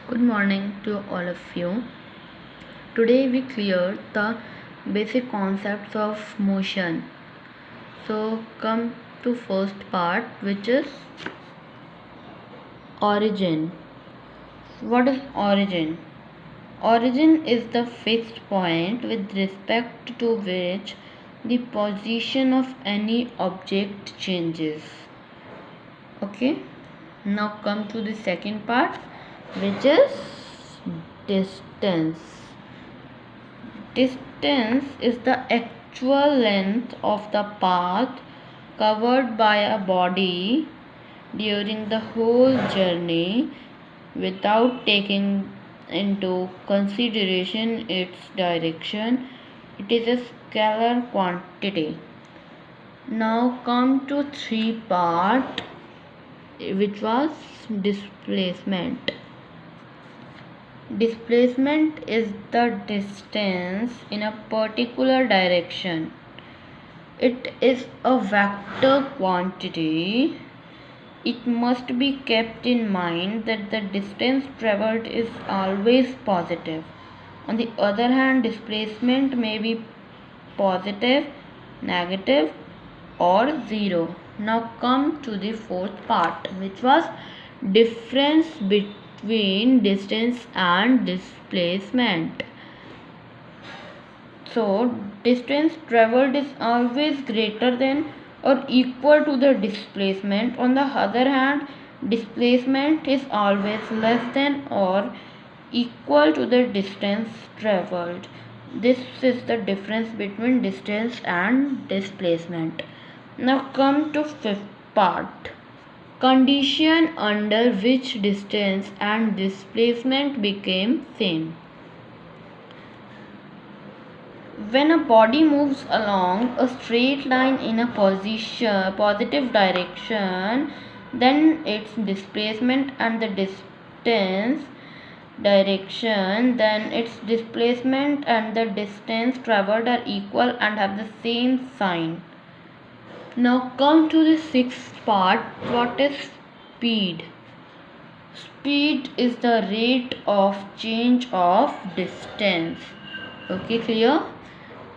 Good morning to all of you. Today we cleared the basic concepts of motion. So come to first part, which is origin. What is origin? Origin is the fixed point with respect to which the position of any object changes. Okay. Now come to the second part, which is distance. Distance is the actual length of the path covered by a body during the whole journey without taking into consideration its direction. It is a scalar quantity. Now come to three part, which was displacement. Displacement is the distance in a particular direction. It is a vector quantity. It must be kept in mind that the distance traveled is always positive. On the other hand, displacement may be positive, negative, or zero. Now come to the fourth part, which was difference between distance and displacement. So distance traveled is always greater than or equal to the displacement. On the other hand, displacement is always less than or equal to the distance traveled. This is the difference between distance and displacement. Now come to fifth part. Condition under which distance and displacement became same. When a body moves along a straight line in a positive direction, then its displacement and the distance direction, then its displacement and the distance traveled are equal and have the same sign. Now come to the sixth part. What is speed? Speed is the rate of change of distance. Okay, clear?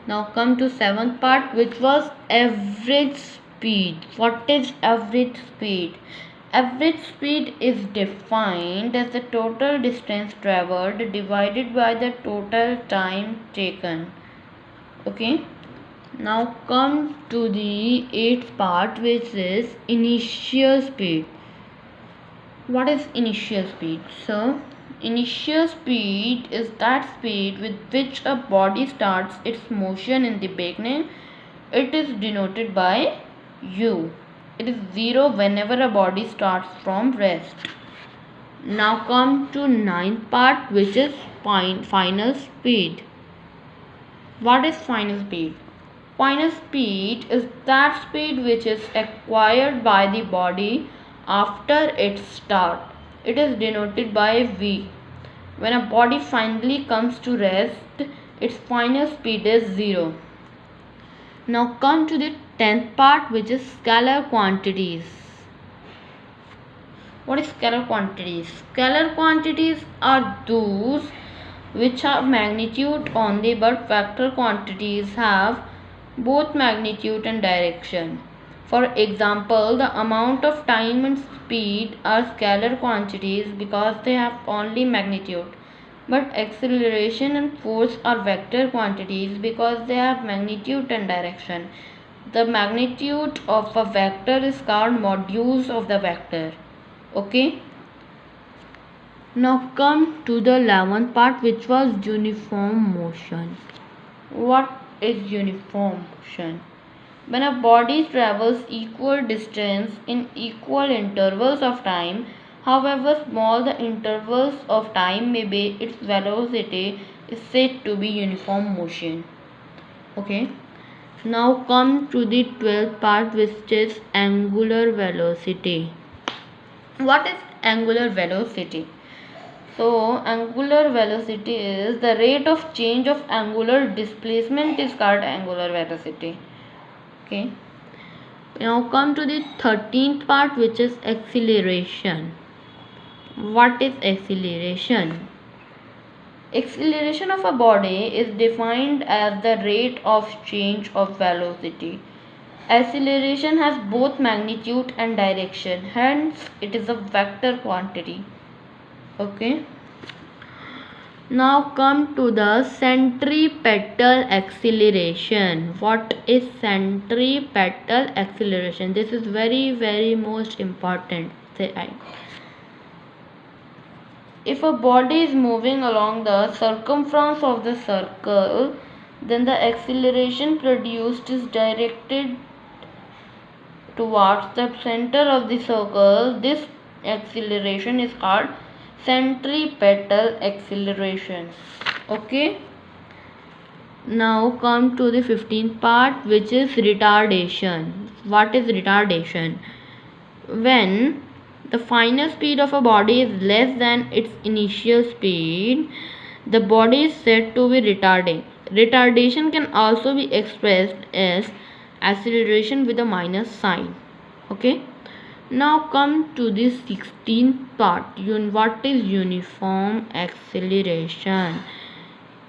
Now come to seventh part, which was average speed. What is average speed? Average speed is defined as the total distance traveled divided by the total time taken. Okay. Now come to the eighth part, which is initial speed. What is initial speed? So initial speed is that speed with which a body starts its motion in the beginning. It is denoted by u. It is 0 whenever a body starts from rest. Now come to ninth part, which is final speed. What is final speed? Final speed is that speed which is acquired by the body after its start. It is denoted by v. When a body finally comes to rest, its final speed is 0. Now come to the 10th part, which is scalar quantities. What is scalar quantities? Scalar quantities are those which have magnitude only, but vector quantities have both magnitude and direction. For example, the amount of time and speed are scalar quantities because they have only magnitude, but acceleration and force are vector quantities because they have magnitude and direction. The magnitude of a vector is called modulus of the vector. Okay. Now come to the 11th part, which was uniform motion. What is uniform motion? When a body travels equal distance in equal intervals of time, however small the intervals of time may be, its velocity is said to be uniform motion. Okay. Now come to the 12th part, which is angular velocity. What is angular velocity? So angular velocity is the rate of change of angular displacement is called angular velocity. Okay. Now come to the 13th part, which is acceleration. What is acceleration? Acceleration of a body is defined as the rate of change of velocity. Acceleration has both magnitude and direction, hence it is a vector quantity. Okay. Now come to the centripetal acceleration. What is centripetal acceleration? This is very most important. If a body is moving along the circumference of the circle, then the acceleration produced is directed towards the center of the circle. This acceleration is called centripetal acceleration. Okay. Now come to the 15th part, which is retardation. What is retardation? When the final speed of a body is less than its initial speed, the body is said to be retarding. Retardation can also be expressed as acceleration with a minus sign. Okay. Now come to the 16th part. What is uniform acceleration?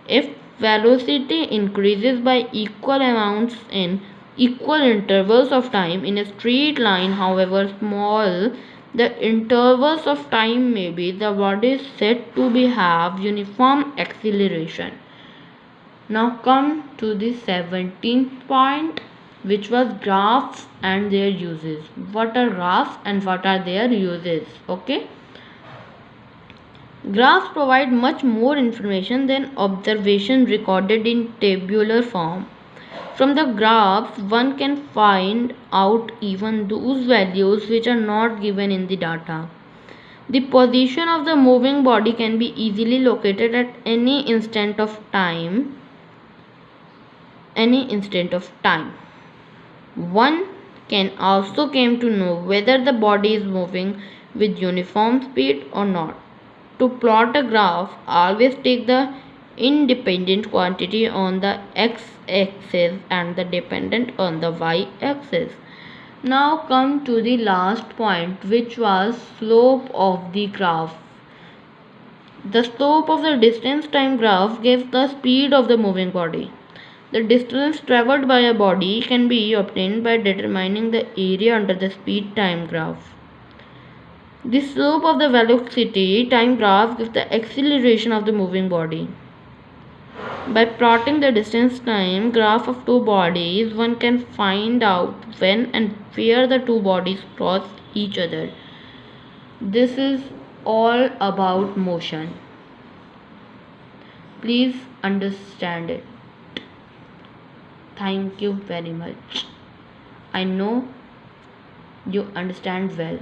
If velocity increases by equal amounts in equal intervals of time in a straight line, however small the intervals of time may be, the body is said to have uniform acceleration. Now come to the 17th point, which was graphs and their uses. What are graphs and what are their uses? Okay. Graphs provide much more information than observations recorded in tabular form. From the graphs, one can find out even those values which are not given in the data. The position of the moving body can be easily located at any instant of time. One can also come to know whether the body is moving with uniform speed or not. To plot a graph, always take the independent quantity on the x-axis and the dependent on the y-axis. Now come to the last point, which was slope of the graph. The slope of the distance time graph gives the speed of the moving body. The distance traveled by a body can be obtained by determining the area under the speed time graph. The slope of the velocity time graph gives the acceleration of the moving body. By plotting the distance time graph of two bodies, one can find out when and where the two bodies cross each other. This is all about motion. Please understand it. Thank you very much. I know you understand well.